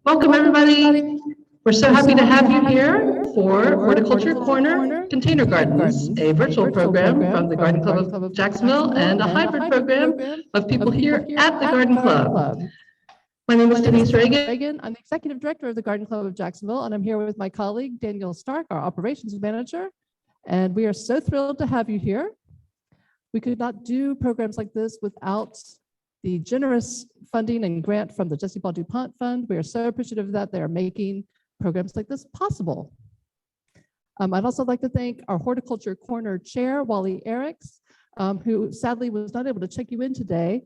Welcome, everybody. We're so happy to have you here for Horticulture Corner Container Gardens, a virtual program from the Garden Club of Jacksonville and a hybrid program of people here at the Garden Club. My name is Denise Reagan. I'm the Executive Director of the Garden Club of Jacksonville, and I'm here with my colleague, Daniel Stark, our Operations Manager. And we are so thrilled to have you here. We could not do programs like this without the generous funding and grant from the Jessie Paul DuPont Fund. We are so appreciative of that. They are making programs like this possible. I'd also like to thank our Horticulture Corner Chair, Wally Eriks, who sadly was not able to check you in today.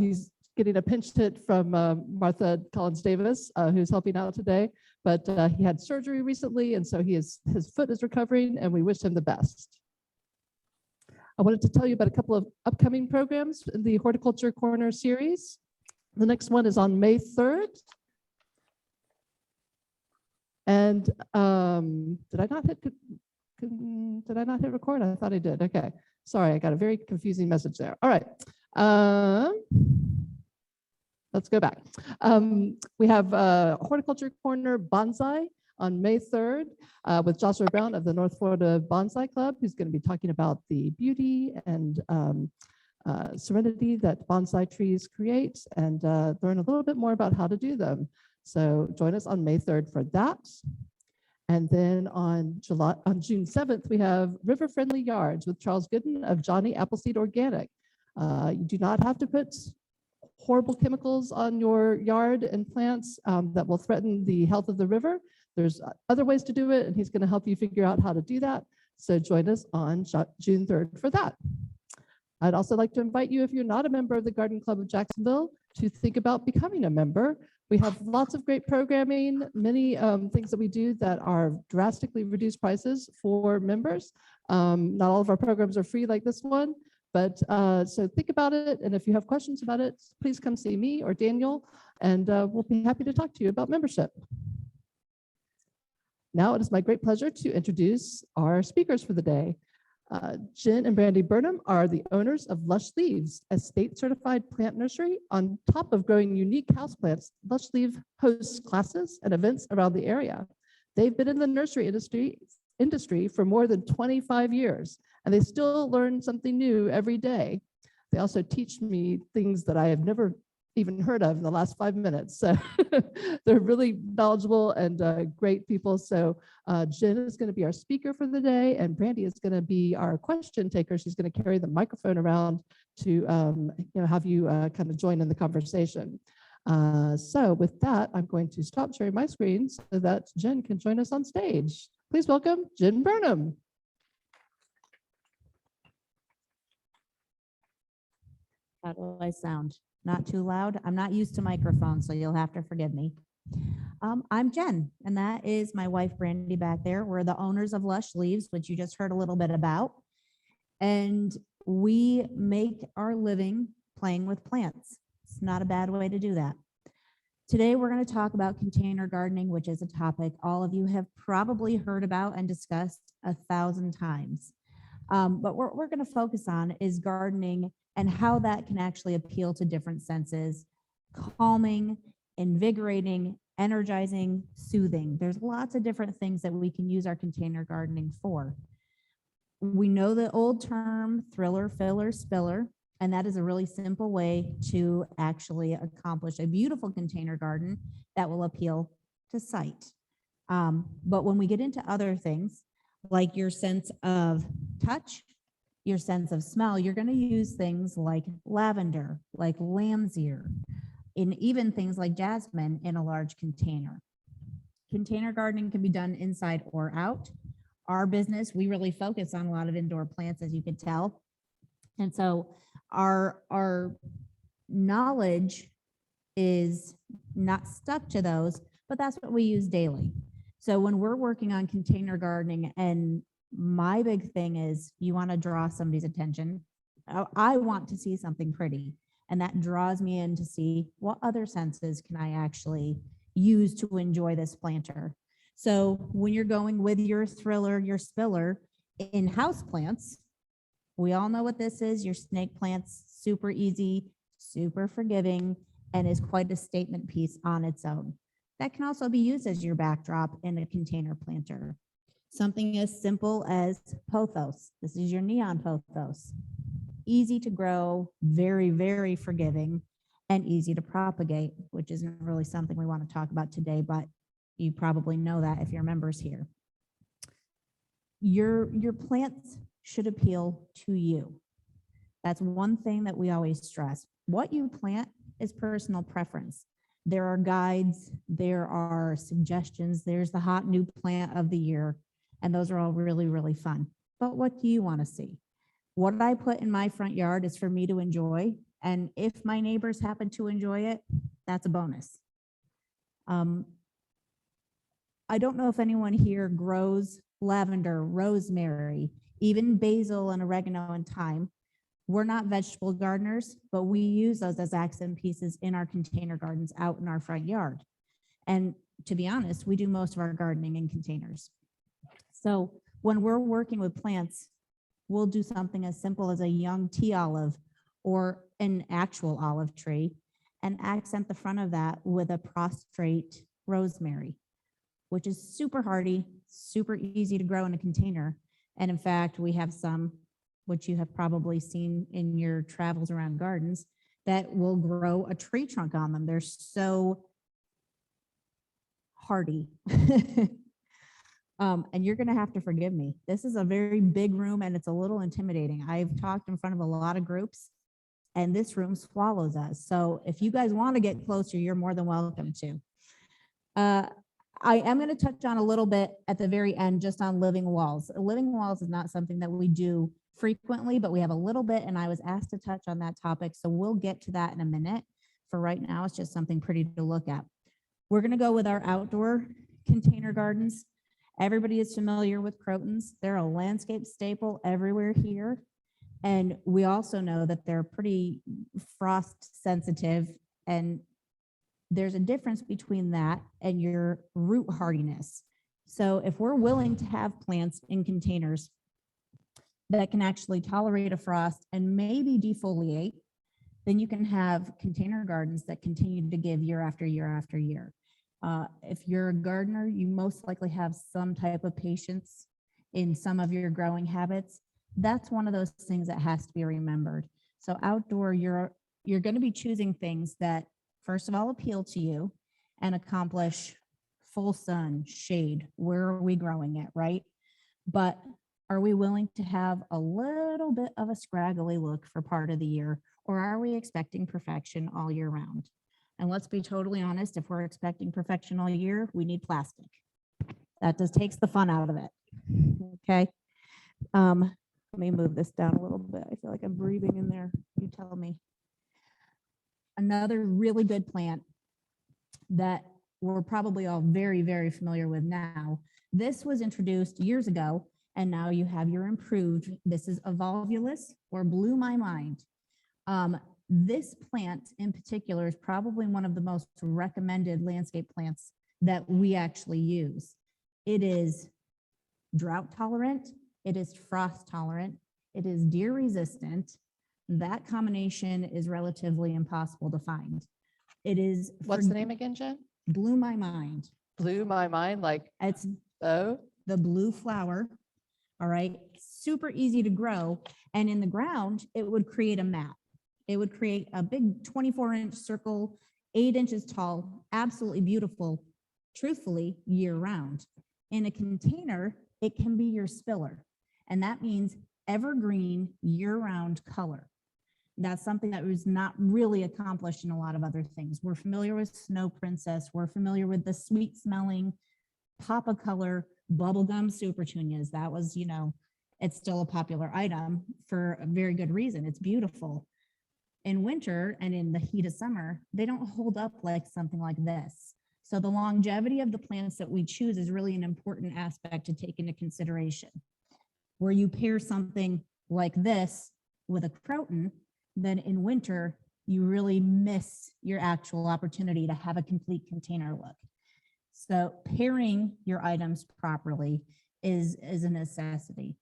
He's getting a pinch hit from Martha Collins Davis, who's helping out today, but he had surgery recently, and so his foot is recovering, and we wish him the best. I wanted to tell you about a couple of upcoming programs in the Horticulture Corner series. The next one is on May 3rd. And did I not hit record? I thought I did. Okay. Sorry, I got a very confusing message there. All right. Let's go back. We have Horticulture Corner Bonsai on May 3rd with Joshua Brown of the North Florida Bonsai Club, who's going to be talking about the beauty and serenity that bonsai trees create and learn a little bit more about how to do them. So join us on May 3rd for that. And then on June 7th, we have River Friendly Yards with Charles Gooden of Johnny Appleseed Organic. You do not have to put horrible chemicals on your yard and plants that will threaten the health of the river. There's other ways to do it, and he's going to help you figure out how to do that. So join us on June 3rd for that. I'd also like to invite you, if you're not a member of the Garden Club of Jacksonville, to think about becoming a member. We have lots of great programming, many things that we do that are drastically reduced prices for members. Not all of our programs are free like this one, but so think about it. And if you have questions about it, please come see me or Daniel, and we'll be happy to talk to you about membership. Now it is my great pleasure to introduce our speakers for the day. Jen and Brandi Burnham are the owners of Lush Leaves, a state-certified plant nursery. On top of growing unique houseplants, Lush Leaves hosts classes and events around the area. They've been in the nursery industry for more than 25 years, and they still learn something new every day. They also teach me things that I have never even heard of in the last 5 minutes. So they're really knowledgeable and great people. So Jen is going to be our speaker for the day, and Brandi is going to be our question taker. She's going to carry the microphone around to have you kind of join in the conversation. So with that, I'm going to stop sharing my screen so that Jen can join us on stage. Please welcome Jen Burnham. How do I sound? Not too loud? I'm not used to microphones, so you'll have to forgive me. I'm Jen, and that is my wife, Brandi, back there. We're the owners of Lush Leaves, which you just heard a little bit about. And we make our living playing with plants. It's not a bad way to do that. Today, we're going to talk about container gardening, which is a topic all of you have probably heard about and discussed 1,000 times. But what we're going to focus on is gardening and how that can actually appeal to different senses: calming, invigorating, energizing, soothing. There's lots of different things that we can use our container gardening for. We know the old term thriller, filler, spiller, and that is a really simple way to actually accomplish a beautiful container garden that will appeal to sight. But when we get into other things, like your sense of touch, your sense of smell, you're going to use things like lavender, like lamb's ear, and even things like jasmine in a large container. Container gardening can be done inside or out. Our business, we really focus on a lot of indoor plants, as you could tell. And so our knowledge is not stuck to those, but that's what we use daily. So when we're working on container gardening, and my big thing is you want to draw somebody's attention. I want to see something pretty, and that draws me in to see what other senses can I actually use to enjoy this planter. So when you're going with your thriller, your spiller in houseplants, we all know what this is. Your snake plants, super easy, super forgiving, and is quite a statement piece on its own. that can also be used as your backdrop in a container planter. Something as simple as Pothos. This is your neon Pothos. Easy to grow, very, very forgiving, and easy to propagate, which isn't really something we want to talk about today, but you probably know that if you're members here. Your plants should appeal to you. That's one thing that we always stress. What you plant is personal preference. There are guides, there are suggestions, there's the hot new plant of the year, and those are all really, really fun. But what do you want to see? What I put in my front yard is for me to enjoy, and if my neighbors happen to enjoy it, that's a bonus. I don't know if anyone here grows lavender, rosemary, even basil and oregano and thyme. We're not vegetable gardeners, but we use those as accent pieces in our container gardens out in our front yard. And to be honest, we do most of our gardening in containers. So when we're working with plants, we'll do something as simple as a young tea olive or an actual olive tree and accent the front of that with a prostrate rosemary, which is super hardy, super easy to grow in a container. And in fact, we have some, which you have probably seen in your travels around gardens, that will grow a tree trunk on them. They're so hardy. And you're gonna have to forgive me. This is a very big room and it's a little intimidating. I've talked in front of a lot of groups and this room swallows us. So if you guys wanna get closer, you're more than welcome to. I am going to touch on a little bit at the very end, just on living walls. Living walls is not something that we do frequently, but we have a little bit, and I was asked to touch on that topic. So we'll get to that in a minute. For right now, it's just something pretty to look at. We're going to go with our outdoor container gardens. Everybody is familiar with crotons. They're a landscape staple everywhere here. And we also know that they're pretty frost sensitive, and there's a difference between that and your root hardiness. So if we're willing to have plants in containers that can actually tolerate a frost and maybe defoliate, then you can have container gardens that continue to give year after year after year. If you're a gardener, you most likely have some type of patience in some of your growing habits. That's one of those things that has to be remembered. So outdoor, you're going to be choosing things that first of all appeal to you and accomplish full sun, shade. Where are we growing it, right? But are we willing to have a little bit of a scraggly look for part of the year, or are we expecting perfection all year round? And let's be totally honest, if we're expecting perfection all year, we need plastic. That just takes the fun out of it. Okay. Let me move this down a little bit. I feel like I'm breathing in there. You tell me. Another really good plant that we're probably all very, very familiar with now. This was introduced years ago, and now you have your improved. This is Evolvulus, or Blew My Mind. This plant in particular is probably one of the most recommended landscape plants that we actually use. It is drought tolerant, it is frost tolerant, it is deer resistant. That combination is relatively impossible to find. It is. What's the name again, Jen? Blew My Mind. Blew my mind, like It's oh, the blue flower. All right. Super easy to grow. And in the ground, it would create a mat. It would create a big 24-inch circle, 8 inches tall, absolutely beautiful, truthfully, year round. In a container, it can be your spiller. And that means evergreen year-round color. That's something that was not really accomplished in a lot of other things. We're familiar with Snow Princess. We're familiar with the sweet smelling Papa color bubblegum supertunias. That was, you know, it's still a popular item for a very good reason. It's beautiful. In winter and in the heat of summer, they don't hold up like something like this. So the longevity of the plants that we choose is really an important aspect to take into consideration. Where you pair something like this with a croton, then in winter, you really miss your actual opportunity to have a complete container look. So pairing your items properly is a necessity.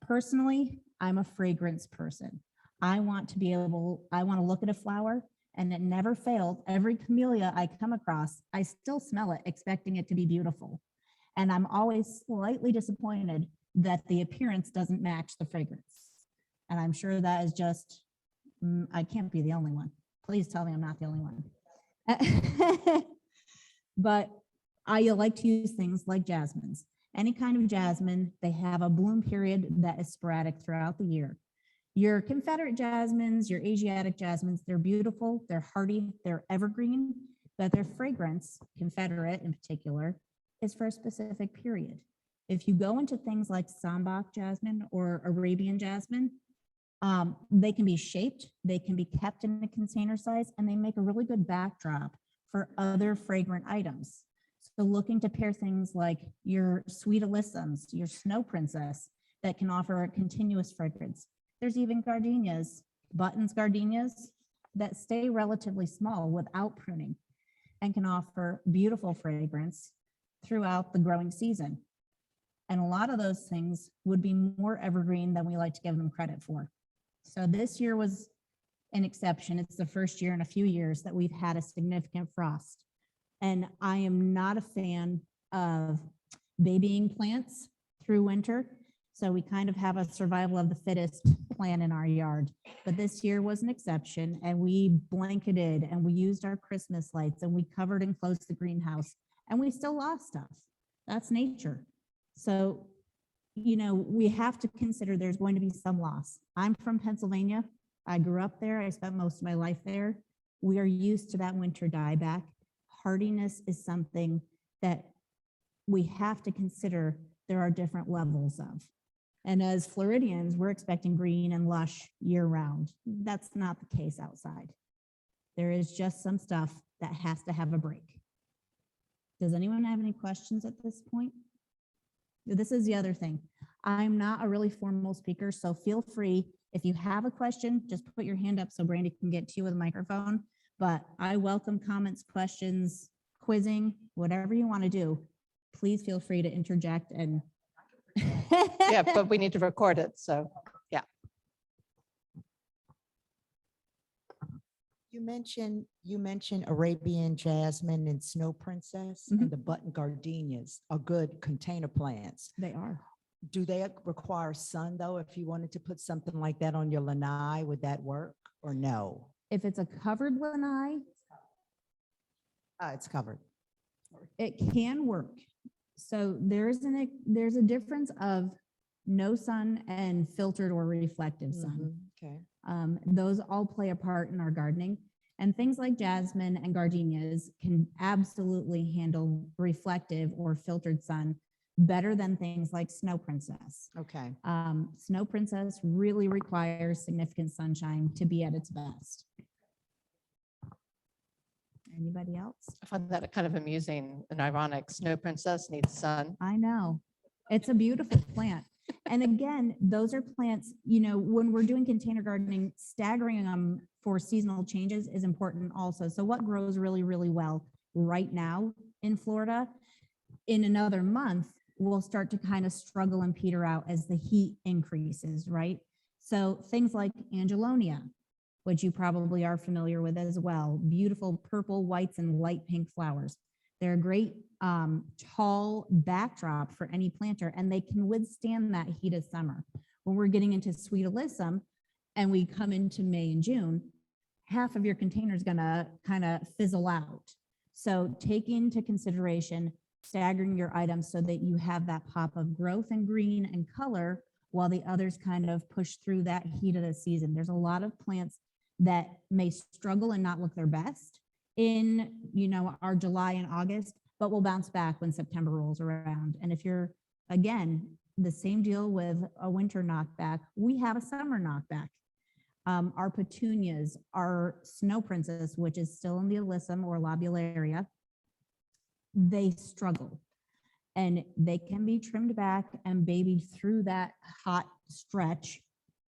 Personally, I'm a fragrance person. I want to look at a flower and it never failed. Every camellia I come across, I still smell it, expecting it to be beautiful. And I'm always slightly disappointed that the appearance doesn't match the fragrance. And I'm sure that is just, I can't be the only one. Please tell me I'm not the only one. But I like to use things like jasmines. Any kind of jasmine, they have a bloom period that is sporadic throughout the year. Your Confederate jasmines, your Asiatic jasmines, they're beautiful, they're hardy, they're evergreen, but their fragrance, Confederate in particular, is for a specific period. If you go into things like Sambac jasmine or Arabian jasmine, they can be shaped, they can be kept in a container size, and they make a really good backdrop for other fragrant items. So looking to pair things like your sweet alyssums, your snow princess, that can offer a continuous fragrance. There's even gardenias, buttons gardenias, that stay relatively small without pruning and can offer beautiful fragrance throughout the growing season. And a lot of those things would be more evergreen than we like to give them credit for. So this year was an exception. It's the first year in a few years that we've had a significant frost. And I am not a fan of babying plants through winter. So we kind of have a survival of the fittest plan in our yard. But this year was an exception, and we blanketed and we used our Christmas lights and we covered and closed the greenhouse, and we still lost stuff. That's nature. So, you know, we have to consider there's going to be some loss. I'm from Pennsylvania. I grew up there. I spent most of my life there. We are used to that winter dieback. Hardiness is something that we have to consider there are different levels of. And as Floridians, we're expecting green and lush year round. That's not the case outside. There is just some stuff that has to have a break. Does anyone have any questions at this point? This is the other thing. I'm not a really formal speaker, so feel free. If you have a question, just put your hand up so Brandi can get to you with a microphone. But I welcome comments, questions, quizzing, whatever you want to do. Please feel free to interject and Yeah, but we need to record it, so yeah. You mentioned Arabian jasmine and snow princess, Mhm. and the button gardenias are good container plants. they are. Do they require sun though? If you wanted to put something like that on your lanai, would that work or no? If it's a covered lanai, It's covered. it can work. So there's a difference of no sun and filtered or reflective sun. Okay. Those all play a part in our gardening. And things like jasmine and gardenias can absolutely handle reflective or filtered sun better than things like snow princess. Okay. Snow princess really requires significant sunshine to be at its best. Anybody else? I find that kind of amusing and ironic. Snow princess needs sun. I know. It's a beautiful plant. And again, those are plants, you know, when we're doing container gardening, staggering them for seasonal changes is important also. So what grows really, really well right now in Florida, in another month, will start to kind of struggle and peter out as the heat increases, right? So things like Angelonia, which you probably are familiar with as well. Beautiful purple, whites, and light pink flowers. They're a great tall backdrop for any planter, and they can withstand that heat of summer. When we're getting into sweet alyssum and we come into May and June, half of your container is gonna kind of fizzle out. So take into consideration staggering your items so that you have that pop of growth and green and color while the others kind of push through that heat of the season. There's a lot of plants that may struggle and not look their best in, you know, our July and August, but will bounce back when September rolls around. And if you're, again, the same deal with a winter knockback, we have a summer knockback. Our petunias, our snow princess, which is still in the alyssum or lobularia, they struggle. And they can be trimmed back and babied through that hot stretch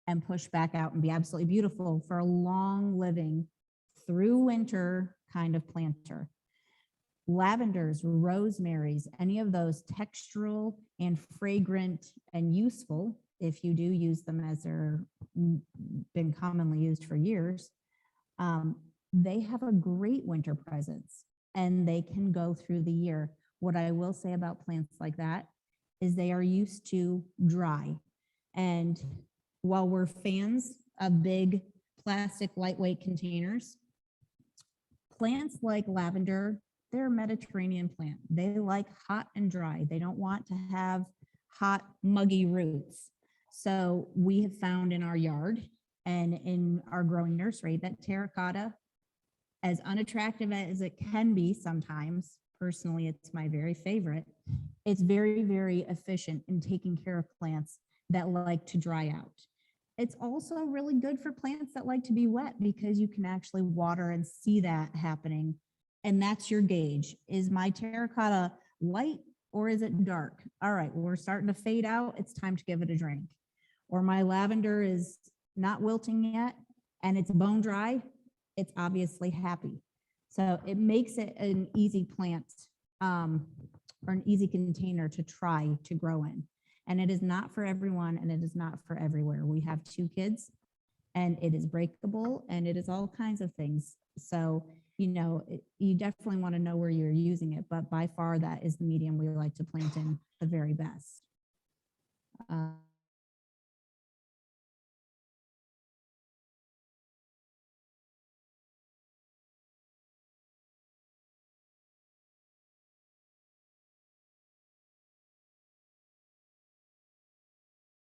and push back out and be absolutely beautiful for a long living through winter kind of planter. Lavenders, rosemaries, any of those textural and fragrant and useful, if you do use them as they're been commonly used for years, they have a great winter presence and they can go through the year. What I will say about plants like that is they are used to dry. And while we're fans of big plastic lightweight containers, plants like lavender, they're a Mediterranean plant. They like hot and dry. They don't want to have hot, muggy roots. So we have found in our yard and in our growing nursery that terracotta, as unattractive as it can be sometimes, personally, it's my very favorite. It's very, very efficient in taking care of plants that like to dry out. It's also really good for plants that like to be wet because you can actually water and see that happening. And that's your gauge. Is my terracotta light or is it dark? All right, well, we're starting to fade out. It's time to give it a drink. Or my lavender is not wilting yet and it's bone dry. It's obviously happy. So it makes it an easy plant or an easy container to try to grow in. And it is not for everyone and it is not for everywhere. We have 2 kids and it is breakable and it is all kinds of things. So, you know, you definitely want to know where you're using it, but by far that is the medium we like to plant in the very best.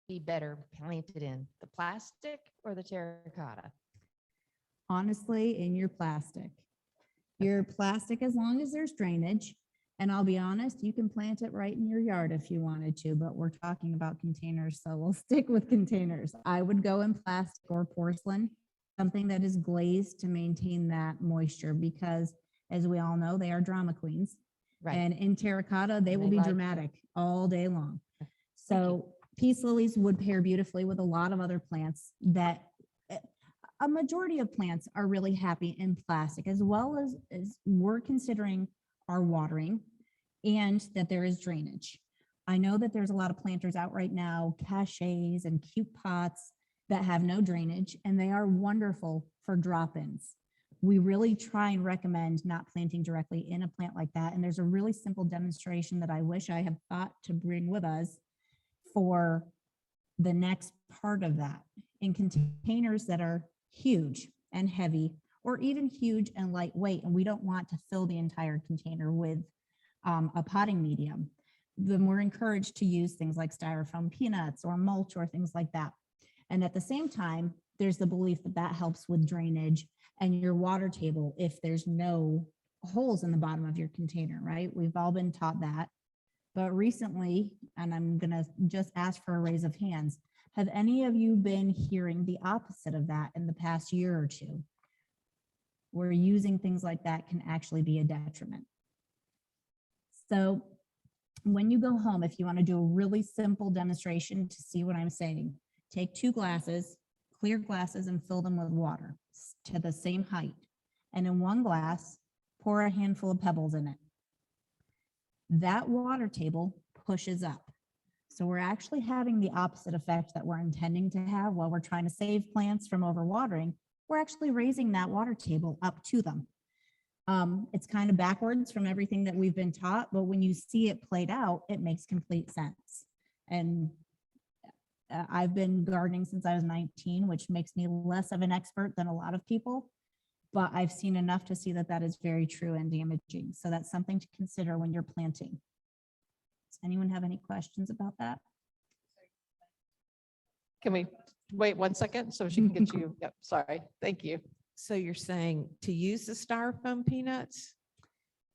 Be better planted in, the plastic or the terracotta? Honestly, in your plastic. Your plastic, as long as there's drainage, and I'll be honest, you can plant it right in your yard if you wanted to, but we're talking about containers, so we'll stick with containers. I would go in plastic or porcelain, something that is glazed to maintain that moisture, because as we all know, they are drama queens. Right. And in terracotta, they will They be like dramatic all day long. Thank you. So peace lilies would pair beautifully with a lot of other plants that a majority of plants are really happy in plastic, as well as we're considering our watering and that there is drainage. I know that there's a lot of planters out right now, cachets and cute pots that have no drainage, and they are wonderful for drop-ins. We really try and recommend not planting directly in a plant like that. And there's a really simple demonstration that I wish I had thought to bring with us for the next part of that. In containers that are huge and heavy, or even huge and lightweight, and we don't want to fill the entire container with a potting medium, then we're encouraged to use things like styrofoam peanuts or mulch or things like that. And at the same time, there's the belief that that helps with drainage and your water table if there's no holes in the bottom of your container, right? We've all been taught that. But recently, and I'm gonna just ask for a raise of hands, have any of you been hearing the opposite of that in the past year or two? Where using things like that can actually be a detriment. So when you go home, if you want to do a really simple demonstration to see what I'm saying, take 2 glasses, clear glasses, and fill them with water to the same height. And in 1 glass, pour a handful of pebbles in it. That water table pushes up. So we're actually having the opposite effect that we're intending to have while we're trying to save plants from overwatering. We're actually raising that water table up to them. It's kind of backwards from everything that we've been taught, but when you see it played out, it makes complete sense. And I've been gardening since I was 19, which makes me less of an expert than a lot of people, but I've seen enough to see that that is very true and damaging. So that's something to consider when you're planting. Does anyone have any questions about that? Can we wait 1 second so she can get you? Yep, sorry. Thank you. So you're saying to use the styrofoam peanuts?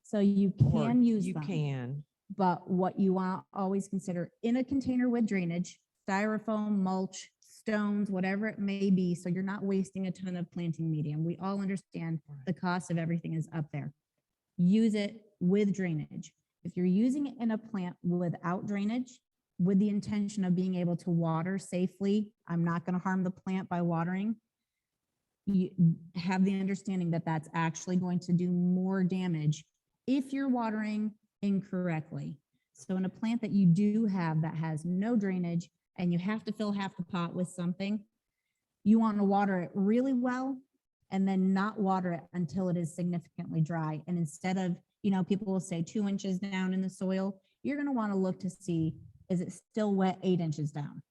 So you Or can use you them, can. but what you want to always consider in a container with drainage, styrofoam, mulch, stones, whatever it may be, so you're not wasting a ton of planting medium. We all understand the cost of everything is up there. Use it with drainage. If you're using it in a plant without drainage, with the intention of being able to water safely, I'm not going to harm the plant by watering, you have the understanding that that's actually going to do more damage if you're watering incorrectly. So in a plant that you do have that has no drainage and you have to fill half the pot with something, you want to water it really well and then not water it until it is significantly dry. And instead of, people will say 2 inches down in the soil, you're going to want to look to see, is it still wet 8 inches down?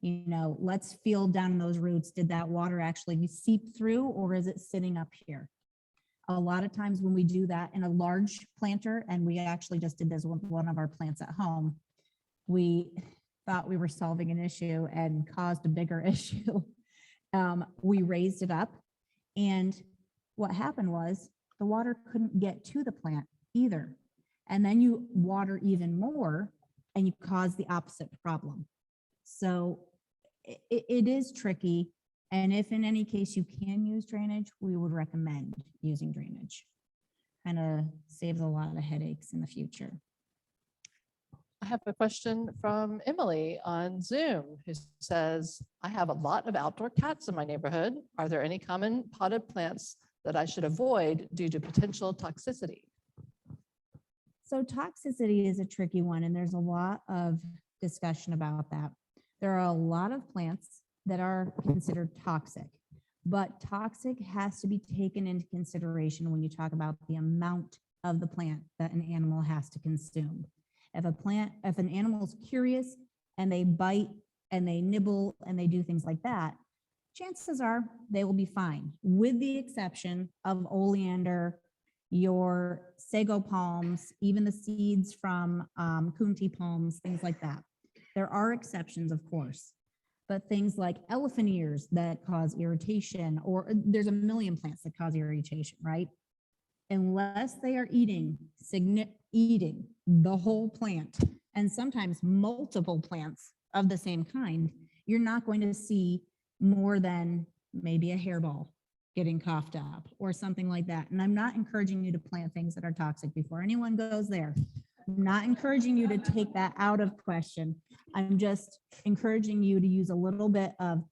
Let's feel down those roots. Did that water actually seep through, or is it sitting up here? A lot of times when we do that in a large planter, and we actually just did this with one of our plants at home, we thought we were solving an issue and caused a bigger issue. We raised it up, and what happened was the water couldn't get to the plant either. And then you water even more and you cause the opposite problem. So it is tricky. And if in any case you can use drainage, we would recommend using drainage. Kind of saves a lot of headaches in the future. I have a question from Emily on Zoom who says, I have a lot of outdoor cats in my neighborhood. Are there any common potted plants that I should avoid due to potential toxicity? So toxicity is a tricky one, and there's a lot of discussion about that. There are a lot of plants that are considered toxic, but toxic has to be taken into consideration when you talk about the amount of the plant that an animal has to consume. If an animal is curious and they bite and they nibble and they do things like that, chances are they will be fine, with the exception of oleander, your sago palms, even the seeds from kunti palms, things like that. There are exceptions, of course, but things like elephant ears that cause irritation, or there's a million plants that cause irritation, right? Unless they are eating the whole plant, and sometimes multiple plants of the same kind, you're not going to see more than maybe a hairball getting coughed up or something like that. And I'm not encouraging you to plant things that are toxic before anyone goes there. I'm not encouraging you to take that out of question. I'm just encouraging you to use a little bit of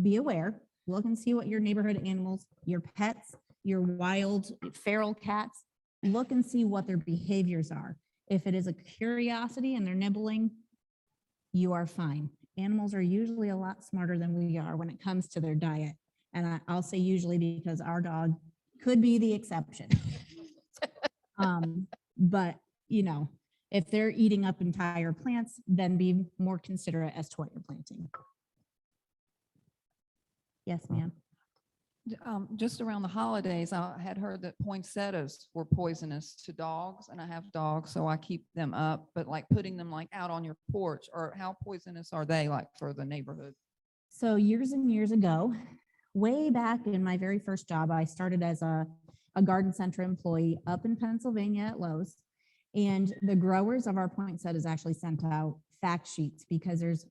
be aware, look and see what your neighborhood animals, your pets, your wild feral cats, look and see what their behaviors are. If it is a curiosity and they're nibbling, you are fine. Animals are usually a lot smarter than we are when it comes to their diet. And I'll say usually because our dog could be the exception. But, if they're eating up entire plants, then be more considerate as to what you're planting. Yes, ma'am. Just around the holidays, I had heard that poinsettias were poisonous to dogs, and I have dogs, so I keep them up, but like putting them like out on your porch, or how poisonous are they like for the neighborhood? So years and years ago, way back in my very first job, I started as a garden center employee up in Pennsylvania at Lowe's, and the growers of our poinsettias actually sent out fact sheets because there's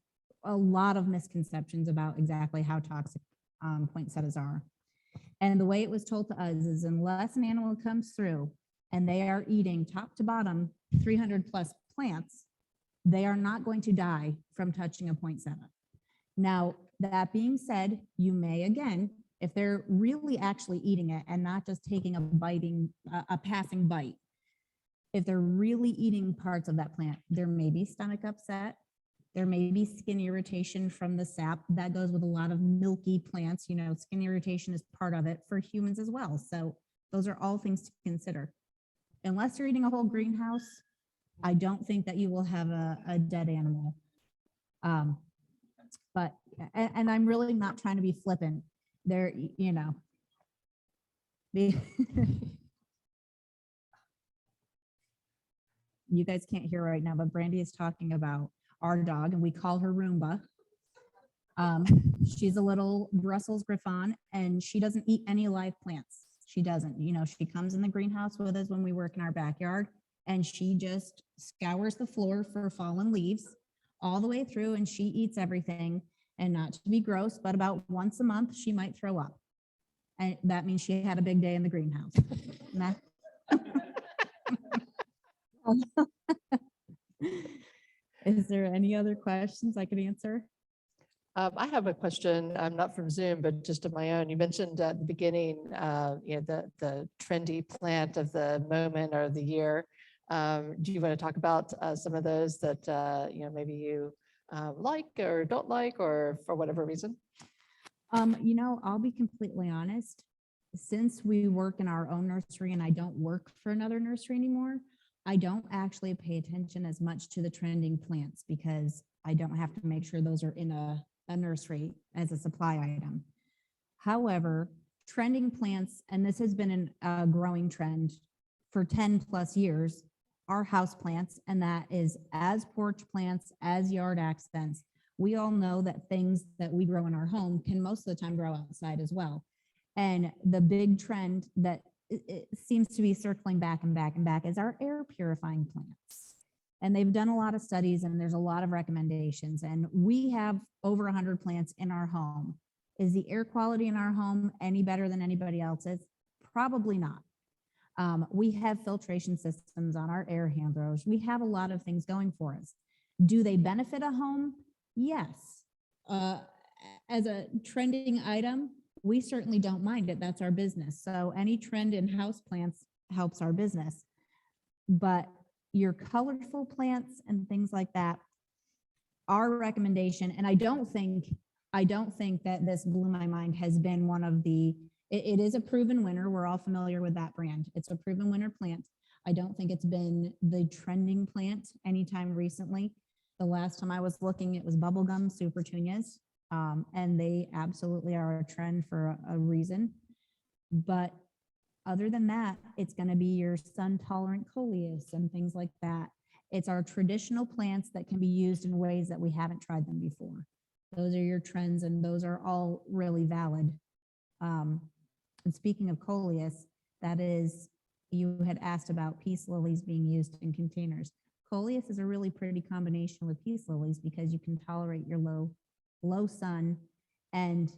a lot of misconceptions about exactly how toxic poinsettias are. And the way it was told to us is unless an animal comes through and they are eating top to bottom 300 plus plants, they are not going to die from touching a poinsettia. Now, that being said, you may, again, if they're really actually eating it and not just taking a passing bite, if they're really eating parts of that plant, there may be stomach upset. There may be skin irritation from the sap. That goes with a lot of milky plants. Skin irritation is part of it for humans as well. So those are all things to consider. Unless you're eating a whole greenhouse, I don't think that you will have a dead animal. But I'm really not trying to be flippant. There, you guys can't hear right now, but Brandi is talking about our dog, and we call her Roomba. She's a little Brussels Griffon, and she doesn't eat any live plants. She doesn't. She comes in the greenhouse with us when we work in our backyard, and she just scours the floor for fallen leaves all the way through, and she eats everything. And not to be gross, but about once a month, she might throw up. And that means she had a big day in the greenhouse. Is there any other questions I could answer? I have a question. I'm not from Zoom, but just of my own. You mentioned at the beginning, the trendy plant of the moment or the year. Do you want to talk about some of those that maybe you like or don't like, or for whatever reason? I'll be completely honest. since we work in our own nursery and I don't work for another nursery anymore, I don't actually pay attention as much to the trending plants because I don't have to make sure those are in a nursery as a supply item. However, trending plants, and this has been a growing trend for 10 plus years, are houseplants, and that is as porch plants, as yard accents. We all know that things that we grow in our home can most of the time grow outside as well. And the big trend that it seems to be circling back and back and back is our air purifying plants. And they've done a lot of studies and there's a lot of recommendations. And we have over 100 plants in our home. Is the air quality in our home any better than anybody else's? Probably not. We have filtration systems on our air handlers. We have a lot of things going for us. Do they benefit a home? Yes. As a trending item, we certainly don't mind it. That's our business. So any trend in houseplants helps our business. But your colorful plants and things like that, our recommendation, and I don't think that this blew my mind, has been one of the, it is a proven winner. We're all familiar with that brand. It's a proven winner plant. I don't think it's been the trending plant anytime recently. The last time I was looking, it was bubblegum supertunias. And they absolutely are a trend for a reason. But other than that, it's going to be your sun-tolerant Coleus and things like that. It's our traditional plants that can be used in ways that we haven't tried them before. Those are your trends, and those are all really valid. And speaking of Coleus, that is, you had asked about peace lilies being used in containers. Coleus is a really pretty combination with peace lilies because you can tolerate your low sun, and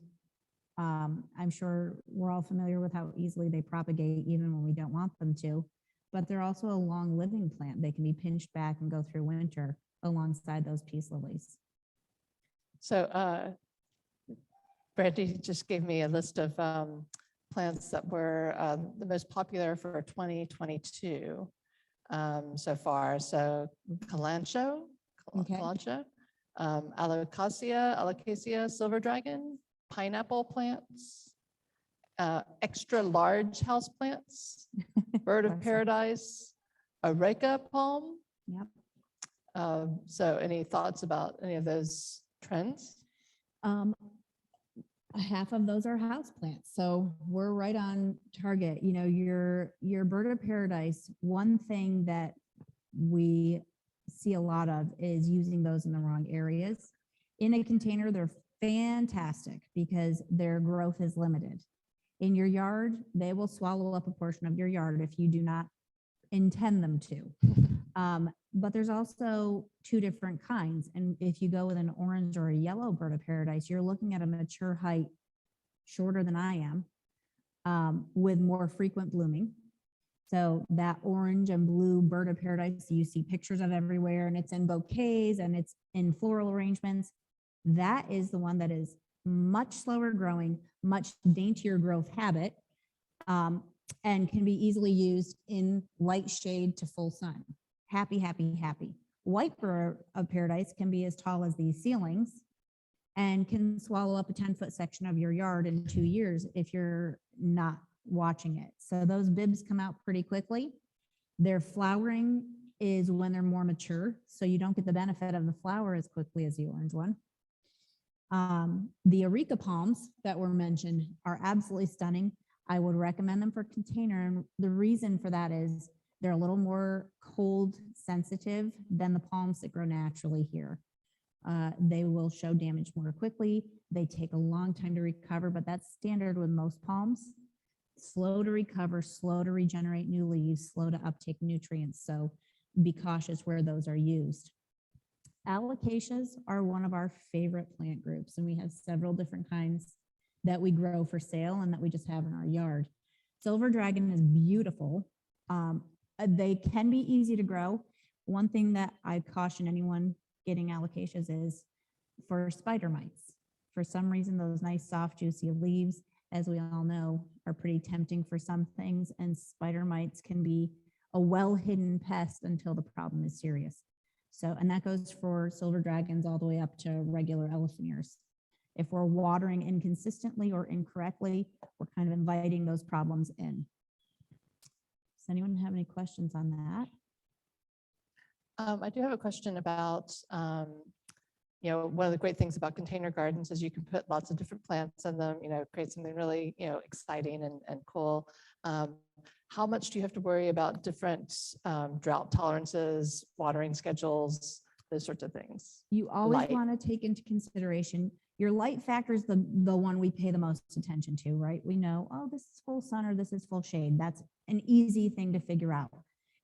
I'm sure we're all familiar with how easily they propagate even when we don't want them to, but they're also a long living plant. They can be pinched back and go through winter alongside those peace lilies. So Brandi just gave me a list of plants that were the most popular for 2022 so far. So Calancho, Allocacia, silver dragon, pineapple plants, extra large house plants, bird of paradise, Eureka palm. Yep. So any thoughts about any of those trends? Half of those are house plants, so we're right on target. You know, your bird of paradise, one thing that we see a lot of is using those in the wrong areas. In a container, they're fantastic because their growth is limited. In your yard, they will swallow up a portion of your yard if you do not intend them to. But there's also two different kinds. And if you go with an orange or a yellow bird of paradise, you're looking at a mature height shorter than I am, with more frequent blooming. So that orange and blue bird of paradise you see pictures of everywhere, and it's in bouquets and it's in floral arrangements. That is the one that is much slower growing, much daintier growth habit, and can be easily used in light shade to full sun. Happy, happy, happy. White bird of paradise can be as tall as these ceilings and can swallow up a 10-foot section of your yard in 2 years if you're not watching it. So those bibs come out pretty quickly. Their flowering is when they're more mature, so you don't get the benefit of the flower as quickly as the orange one. The Eureka palms that were mentioned are absolutely stunning. I would recommend them for container, and the reason for that is they're a little more cold sensitive than the palms that grow naturally here. They will show damage more quickly. They take a long time to recover, but that's standard with most palms. Slow to recover, slow to regenerate new leaves, slow to uptake nutrients. So be cautious where those are used. Allocations are one of our favorite plant groups, and we have several different kinds that we grow for sale and that we just have in our yard. Silver dragon is beautiful. They can be easy to grow. One thing that I caution anyone getting allocations is for spider mites. For some reason, those nice, soft, juicy leaves, as we all know, are pretty tempting for some things, and spider mites can be a well-hidden pest until the problem is serious. So, and that goes for silver dragons all the way up to regular elephant ears. If we're watering inconsistently or incorrectly, we're kind of inviting those problems in. Does anyone have any questions on that? I do have a question about, one of the great things about container gardens is you can put lots of different plants in them, create something really, exciting and cool. How much do you have to worry about different drought tolerances, watering schedules, those sorts of things? You always Light. want to take into consideration your light factor is the one we pay the most attention to, right? We know, oh, this is full sun or this is full shade. That's an easy thing to figure out.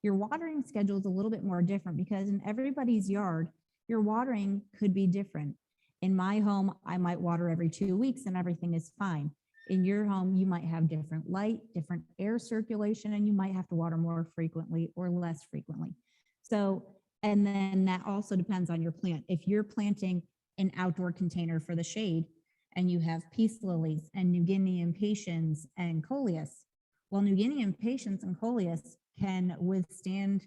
Your watering schedule is a little bit more different because in everybody's yard, your watering could be different. In my home, I might water every 2 weeks and everything is fine. In your home, you might have different light, different air circulation, and you might have to water more frequently or less frequently. So, and then that also depends on your plant. If you're planting an outdoor container for the shade and you have peace lilies and New Guinea impatiens and Coleus, well, New Guinea impatiens and Coleus can withstand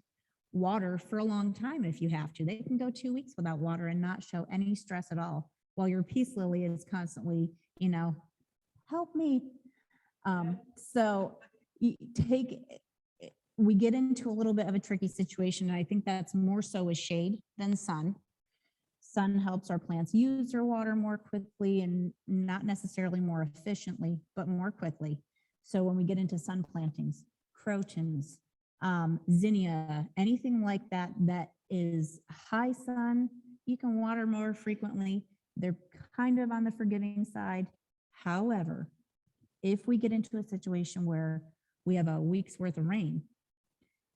water for a long time if you have to. They can go 2 weeks without water and not show any stress at all, while your peace lily is constantly, help me. So we get into a little bit of a tricky situation. And I think that's more so with shade than sun. Sun helps our plants use their water more quickly and not necessarily more efficiently, but more quickly. So when we get into sun plantings, crotons, zinnia, anything like that, that is high sun, you can water more frequently. They're kind of on the forgiving side. However, if we get into a situation where we have a week's worth of rain,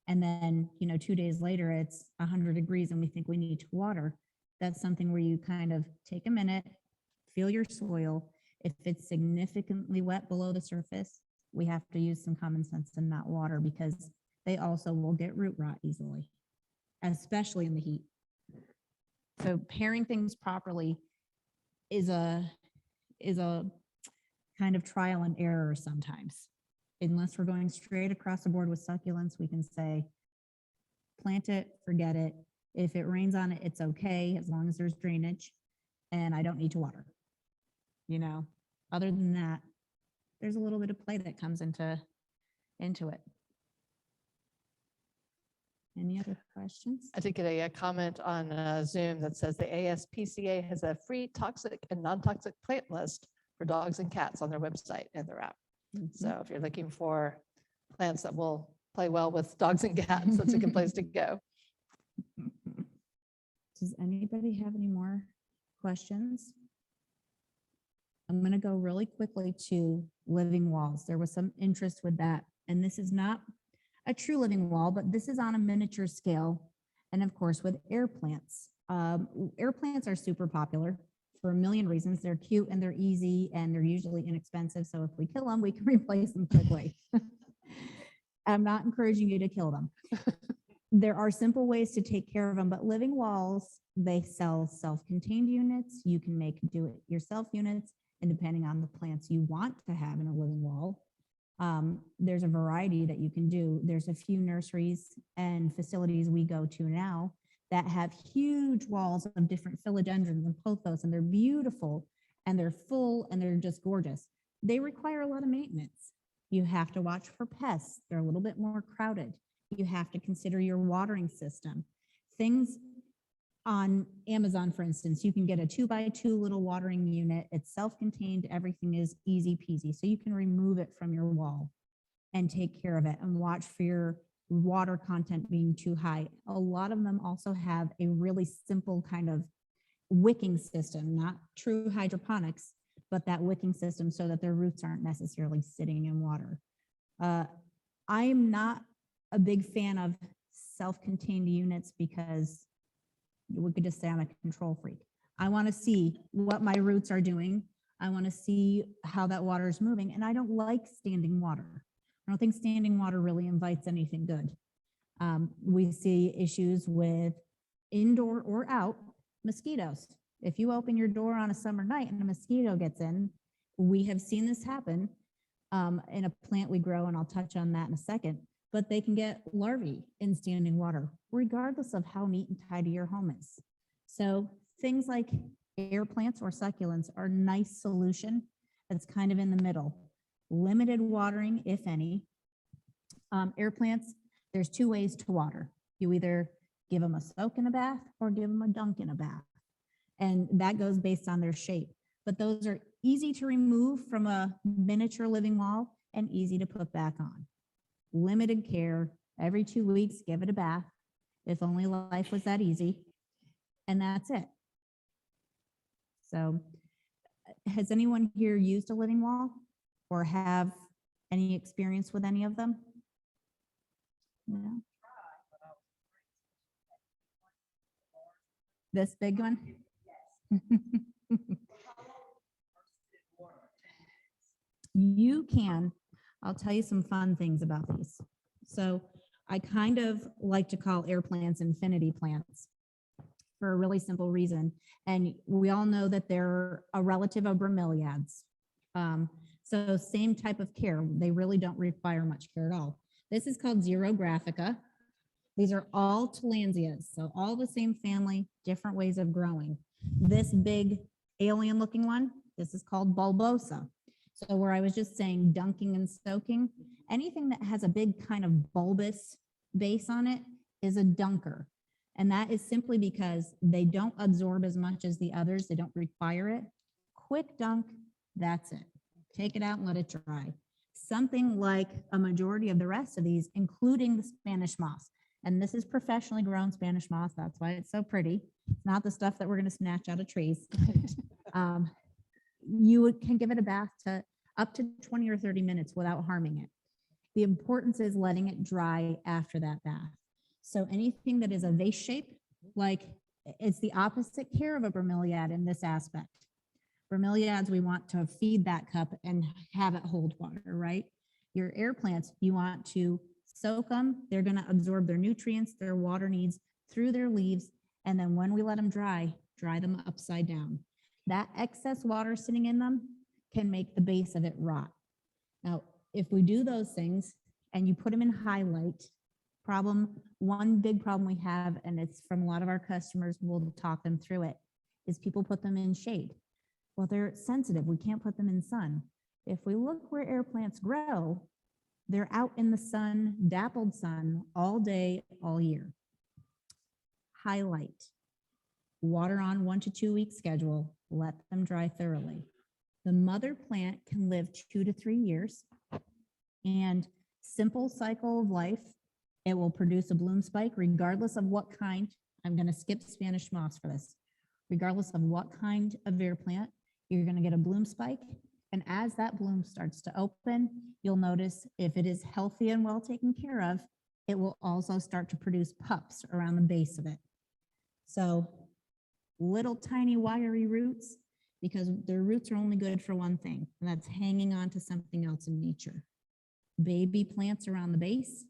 and then, 2 days later, it's 100 degrees and we think we need to water, that's something where you kind of take a minute, feel your soil. If it's significantly wet below the surface, we have to use some common sense and not water because they also will get root rot easily, especially in the heat. So pairing things properly is a kind of trial and error sometimes. Unless we're going straight across the board with succulents, we can say, plant it, forget it. If it rains on it, it's okay, as long as there's drainage and I don't need to water. Other than that, there's a little bit of play that comes into it. Any other questions? I did get a comment on Zoom that says the ASPCA has a free toxic and non-toxic plant list for dogs and cats on their website and their app. So if you're looking for plants that will play well with dogs and cats, that's a good place to go. Does anybody have any more questions? I'm going to go really quickly to living walls. There was some interest with that. And this is not a true living wall, but this is on a miniature scale. And of course, with air plants. Air plants are super popular for a million reasons. They're cute and they're easy and they're usually inexpensive. So if we kill them, we can replace them quickly. I'm not encouraging you to kill them. There are simple ways to take care of them, but living walls, they sell self-contained units. You can make do-it-yourself units, and depending on the plants you want to have in a living wall, there's a variety that you can do. There's a few nurseries and facilities we go to now that have huge walls of different philodendrons and pothos, and they're beautiful and they're full and they're just gorgeous. They require a lot of maintenance. You have to watch for pests. They're a little bit more crowded. You have to consider your watering system. Things on Amazon, for instance, you can get a 2x2 little watering unit. It's self-contained. Everything is easy peasy. So you can remove it from your wall and take care of it and watch for your water content being too high. A lot of them also have a really simple kind of wicking system, not true hydroponics, but that wicking system so that their roots aren't necessarily sitting in water. I'm not a big fan of self-contained units because we could just say I'm a control freak. I want to see what my roots are doing. I want to see how that water is moving. And I don't like standing water. I don't think standing water really invites anything good. We see issues with indoor or out mosquitoes. If you open your door on a summer night and a mosquito gets in, we have seen this happen in a plant we grow, and I'll touch on that in a second, but they can get larvae in standing water, regardless of how neat and tidy your home is. So things like Air plants or succulents are a nice solution that's kind of in the middle. Limited watering, if any. Air plants, there's two ways to water. You either give them a soak in a bath or give them a dunk in a bath. And that goes based on their shape. But those are easy to remove from a miniature living wall and easy to put back on. Limited care, every 2 weeks, give it a bath. If only life was that easy. And that's it. So has anyone here used a living wall or have any experience with any of them? No. This big one? You can. I'll tell you some fun things about these. So I kind of like to call air plants infinity plants for a really simple reason. And we all know that they're a relative of bromeliads. So same type of care. They really don't require much care at all. This is called Xerographica. These are all Tillandsias, so all the same family, different ways of growing. This big alien looking one, this is called Bulbosa. So where I was just saying dunking and soaking, anything that has a big kind of bulbous base on it is a dunker. And that is simply because they don't absorb as much as the others. They don't require it. Quick dunk, that's it. Take it out and let it dry. Something like a majority of the rest of these, including the Spanish moss. And this is professionally grown Spanish moss. That's why it's so pretty. It's not the stuff that we're going to snatch out of trees. You can give it a bath to up to 20 or 30 minutes without harming it. The importance is letting it dry after that bath. So anything that is a vase shape, like it's the opposite care of a bromeliad in this aspect. Bromeliads, we want to feed that cup and have it hold water, right? Your air plants, you want to soak them. They're going to absorb their nutrients, their water needs through their leaves. And then when we let them dry them upside down. That excess water sitting in them can make the base of it rot. Now, if we do those things and you put them in highlight, one big problem we have, and it's from a lot of our customers, we'll talk them through it, is people put them in shade. Well, they're sensitive. We can't put them in sun. If we look where air plants grow, they're out in the sun, dappled sun, all day, all year. Highlight. Water on 1 to 2 week schedule. Let them dry thoroughly. The mother plant can live 2 to 3 years. And simple cycle of life, it will produce a bloom spike regardless of what kind. I'm going to skip Spanish moss for this. Regardless of what kind of air plant, you're going to get a bloom spike. And as that bloom starts to open, you'll notice if it is healthy and well taken care of, it will also start to produce pups around the base of it. So little tiny wiry roots, because their roots are only good for one thing, and that's hanging on to something else in nature. Baby plants around the base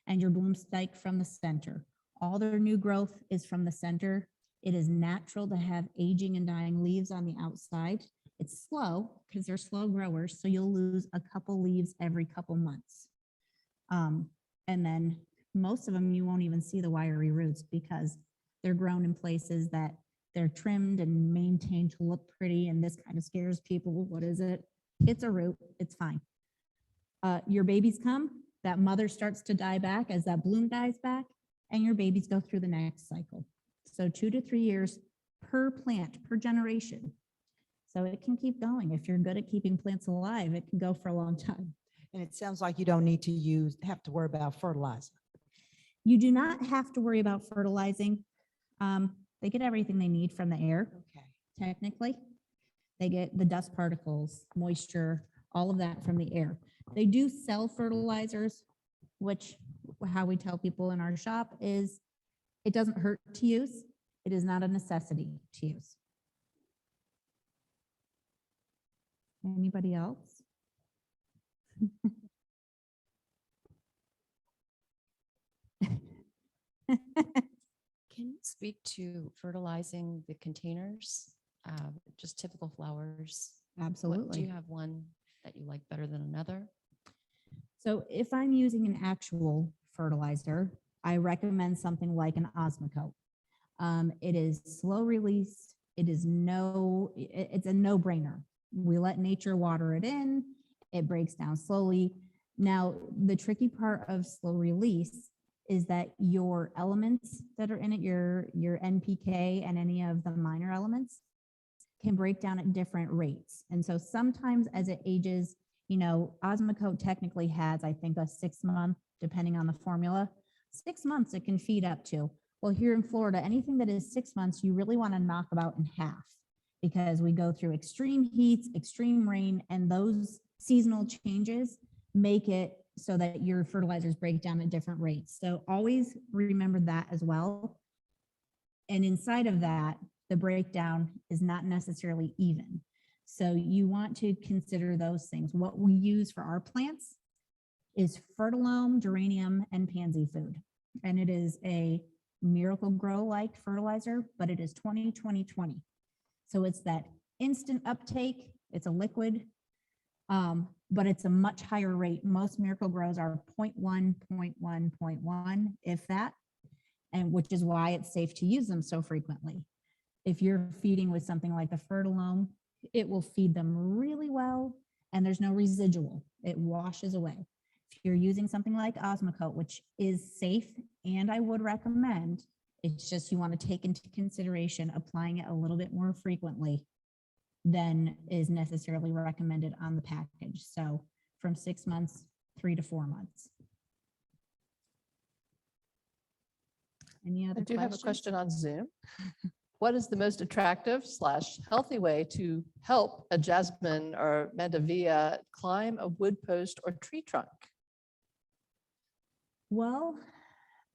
and your bloom spike from the center. All their new growth is from the center. It is natural to have aging and dying leaves on the outside. It's slow because they're slow growers, so you'll lose a couple leaves every couple months. And then most of them, you won't even see the wiry roots because they're grown in places that they're trimmed and maintained to look pretty, and this kind of scares people. What is it? It's a root. It's fine. Your babies come, that mother starts to die back as that bloom dies back, and your babies go through the next cycle. So 2 to 3 years per plant, per generation. So it can keep going. If you're good at keeping plants alive, it can go for a long time. And it sounds like you don't need to have to worry about fertilizer. You do not have to worry about fertilizing. They get everything they need from the air. Okay. Technically, they get the dust particles, moisture, all of that from the air. They do sell fertilizers, which how we tell people in our shop is it doesn't hurt to use. It is not a necessity to use. Anybody else? Can you speak to fertilizing the containers? Just typical flowers. Absolutely. Do you have one that you like better than another? So if I'm using an actual fertilizer, I recommend something like an Osmocote. It is slow release. it's a no-brainer. We let nature water it in, it breaks down slowly. Now, the tricky part of slow release is that your elements that are in it, your NPK and any of the minor elements, can break down at different rates. And so sometimes as it ages, Osmocote technically has, I think, a 6-month, depending on the formula, 6 months it can feed up to. Well, here in Florida, anything that is 6 months, you really want to knock about in half, because we go through extreme heats, extreme rain, and those seasonal changes make it so that your fertilizers break down at different rates. So always remember that as well. And inside of that, the breakdown is not necessarily even. So you want to consider those things. What we use for our plants is Fertilome, geranium, and pansy food. And it is a Miracle Grow-like fertilizer, but it is 20-20-20. So it's that instant uptake. It's a liquid, but it's a much higher rate. Most Miracle Grows are 0.1, 0.1, 0.1, if that, and which is why it's safe to use them so frequently. If you're feeding with something like the Fertilome, it will feed them really well, and there's no residual. It washes away. If you're using something like Osmocote, which is safe, and I would recommend, it's just you want to take into consideration applying it a little bit more frequently than is necessarily recommended on the package. So from 6 months, 3 to 4 months. Any other I do have a questions? question on Zoom. What is the most attractive / healthy way to help a jasmine or Medevia climb a wood post or tree trunk? Well,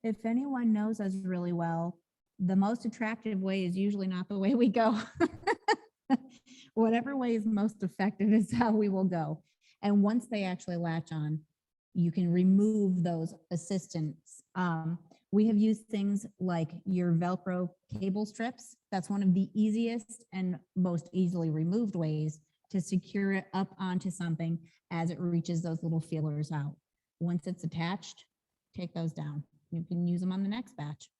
if anyone knows us really well, the most attractive way is usually not the way we go. Whatever way is most effective is how we will go. And once they actually latch on, you can remove those assistants. We have used things like your Velcro cable strips. That's one of the easiest and most easily removed ways to secure it up onto something as it reaches those little feelers out. Once it's attached, take those down. You can use them on the next batch.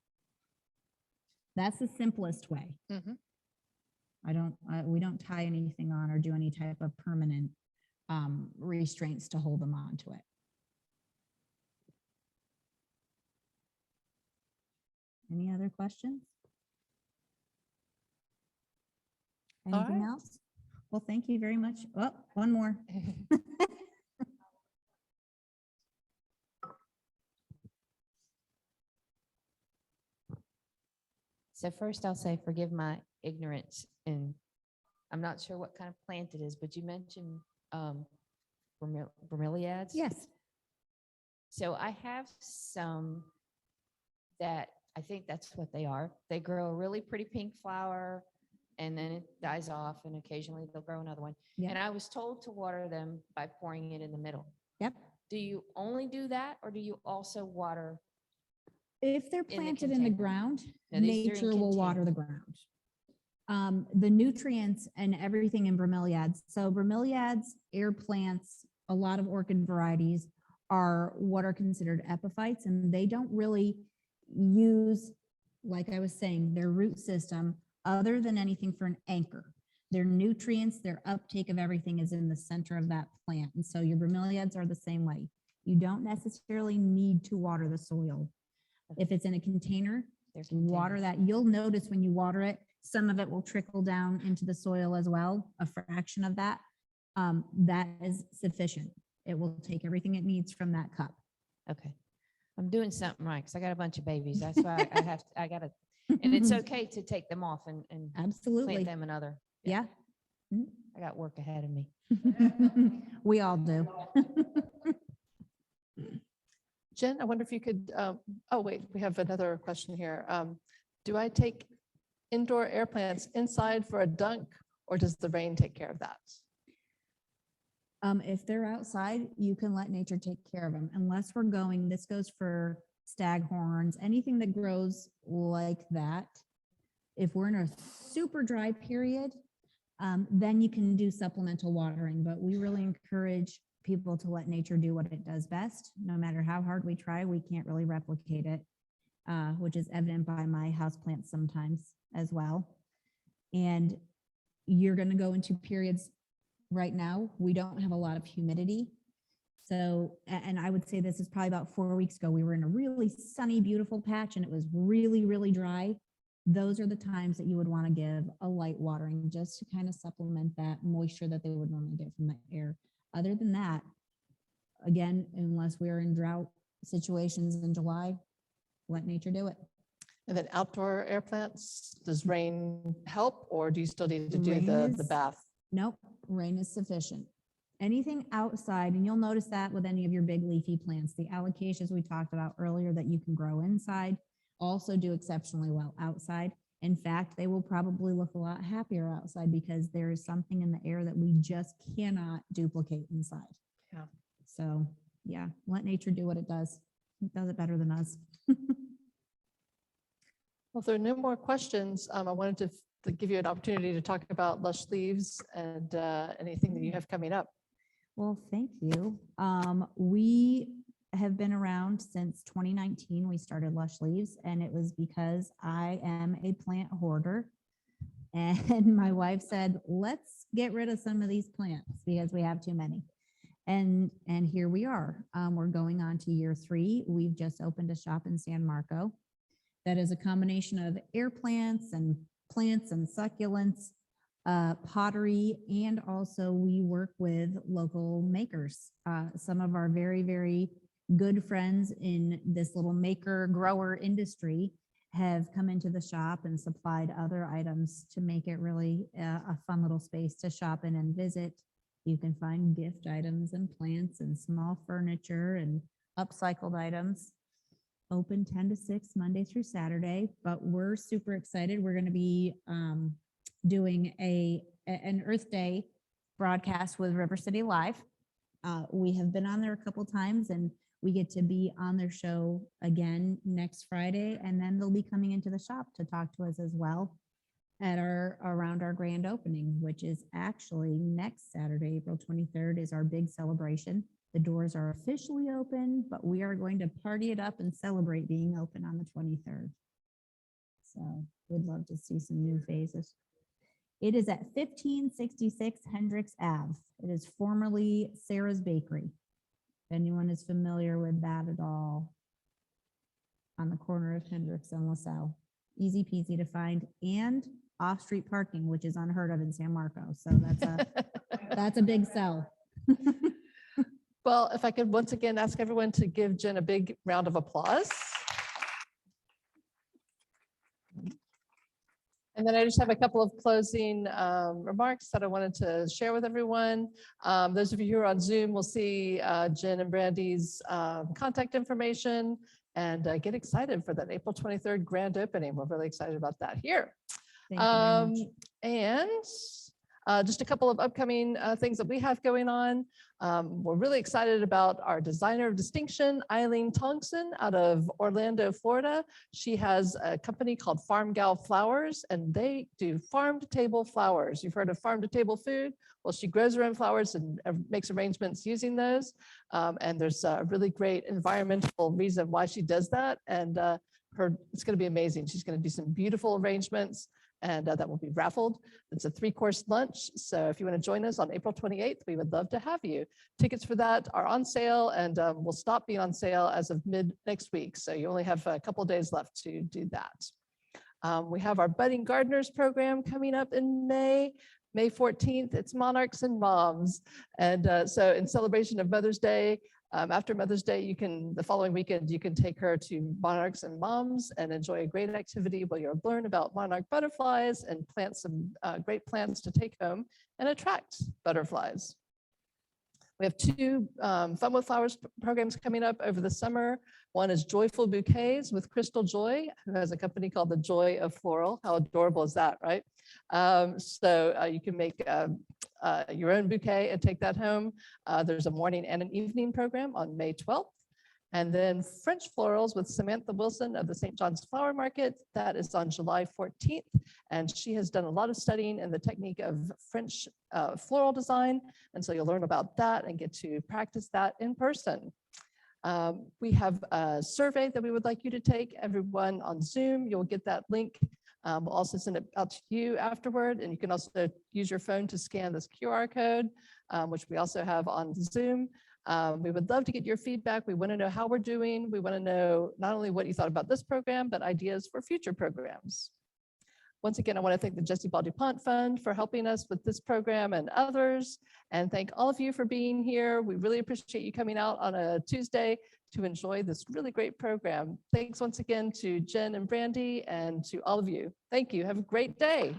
That's the simplest way. Mhm. We don't tie anything on or do any type of permanent restraints to hold them onto it. Any other questions? All Anything right. else? Well, thank you very much. Oh, one more. So first I'll say, forgive my ignorance, and I'm not sure what kind of plant it is, but you mentioned bromeliads. Yes. So I have some that I think that's what they are. They grow a really pretty pink flower, and then it dies off, and occasionally they'll grow another one. Yep. And I was told to water them by pouring it in the middle. Yep. Do you only do that, or do you also water? If they're In the planted in the container. ground, Now, these are in nature will water the containers. ground. The nutrients and everything in bromeliads. So bromeliads, air plants, a lot of orchid varieties are what are considered epiphytes, and they don't really use, like I was saying, their root system other than anything for an anchor. Their nutrients, their uptake of everything is in the center of that plant. And so your bromeliads are the same way. You don't necessarily need to water the soil. If it's in a container, They're water containers. that. You'll notice when you water it, some of it will trickle down into the soil as well, a fraction of that. That is sufficient. It will take everything it needs from that cup. Okay. I'm doing something right, because I got a bunch of babies. That's why I got to, and it's okay to take them off and Absolutely. plant them another. Yeah. I got work ahead of me. We all do. Jen, I wonder if you could, oh, wait, we have another question here. Do I take indoor air plants inside for a dunk, or does the rain take care of that? If they're outside, you can let nature take care of them. Unless we're going, this goes for staghorns, anything that grows like that. If we're in a super dry period, then you can do supplemental watering. But we really encourage people to let nature do what it does best. No matter how hard we try, we can't really replicate it, which is evident by my houseplants sometimes as well. And you're going to go into periods right now. We don't have a lot of humidity. So, and I would say this is probably about 4 weeks ago. We were in a really sunny, beautiful patch and it was really, really dry. Those are the times that you would want to give a light watering just to kind of supplement that moisture that they would normally get from the air. Other than that, again, unless we're in drought situations in July, let nature do it. And then outdoor air plants, does rain help or do you still need to do Rain the is- bath? Nope, rain is sufficient. Anything outside, and you'll notice that with any of your big leafy plants, the allocations we talked about earlier that you can grow inside also do exceptionally well outside. In fact, they will probably look a lot happier outside because there is something in the air that we just cannot duplicate inside. Yeah. So yeah, let nature do what it does. It does it better than us. Well, if there are no more questions, I wanted to give you an opportunity to talk about Lush Leaves and anything that you have coming up. Well, thank you. We have been around since 2019. We started Lush Leaves, and it was because I am a plant hoarder. And my wife said, let's get rid of some of these plants because we have too many. And here we are. We're going on to year 3. We've just opened a shop in San Marco that is a combination of air plants and succulents, pottery, and also we work with local makers. Some of our very, very good friends in this little maker grower industry have come into the shop and supplied other items to make it really a fun little space to shop in and visit. You can find gift items and plants and small furniture and upcycled items. Open 10 to 6 Monday through Saturday, but we're super excited. We're going to be doing an Earth Day broadcast with River City Live. We have been on there a couple times and we get to be on their show again next Friday, and then they'll be coming into the shop to talk to us as well at around our grand opening, which is actually next Saturday, April 23rd is our big celebration. The doors are officially open, but we are going to party it up and celebrate being open on the 23rd. So we'd love to see some new faces. It is at 1566 Hendricks Ave. It is formerly Sarah's Bakery. If anyone is familiar with that at all, on the corner of Hendricks and LaSalle. Easy peasy to find, and off-street parking, which is unheard of in San Marco. So that's a big sell. Well, if I could once again ask everyone to give Jen a big round of applause. And then I just have a couple of closing remarks that I wanted to share with everyone. Those of you who are on Zoom will see Jen and Brandi's contact information and get excited for that April 23rd grand opening. We're really excited about that here. Thank you very much. And just a couple of upcoming things that we have going on. We're really excited about our designer of distinction, Eileen Thompson, out of Orlando, Florida. She has a company called Farm Gal Flowers, and they do farm-to-table flowers. You've heard of farm-to-table food? Well, she grows her own flowers and makes arrangements using those. And there's a really great environmental reason why she does that. And it's going to be amazing. She's going to do some beautiful arrangements, and that will be raffled. It's a 3-course lunch. So if you want to join us on April 28th, we would love to have you. Tickets for that are on sale and will stop being on sale as of mid next week. So you only have a couple of days left to do that. We have our Budding Gardeners program coming up in May 14th. It's Monarchs and Moms. And so in celebration of Mother's Day, after Mother's Day, the following weekend, you can take her to Monarchs and Moms and enjoy a great activity where you'll learn about monarch butterflies and plant some great plants to take home and attract butterflies. We have 2 Fun with Flowers programs coming up over the summer. One is Joyful Bouquets with Crystal Joy, who has a company called The Joy of Floral. How adorable is that, right? So you can make your own bouquet and take that home. There's a morning and an evening program on May 12th. And then French Florals with Samantha Wilson of the St. John's Flower Market. That is on July 14th. And she has done a lot of studying in the technique of French floral design. And so you'll learn about that and get to practice that in person. We have a survey that we would like you to take. Everyone on Zoom, you'll get that link We'll also send it out to you afterward, and you can also use your phone to scan this QR code, which we also have on Zoom. We would love to get your feedback. We want to know how we're doing. We want to know not only what you thought about this program, but ideas for future programs. Once again, I want to thank the Jessie Ball DuPont Fund for helping us with this program and others, and thank all of you for being here. We really appreciate you coming out on a Tuesday to enjoy this really great program. Thanks once again to Jen and Brandi and to all of you. Thank you. Have a great day.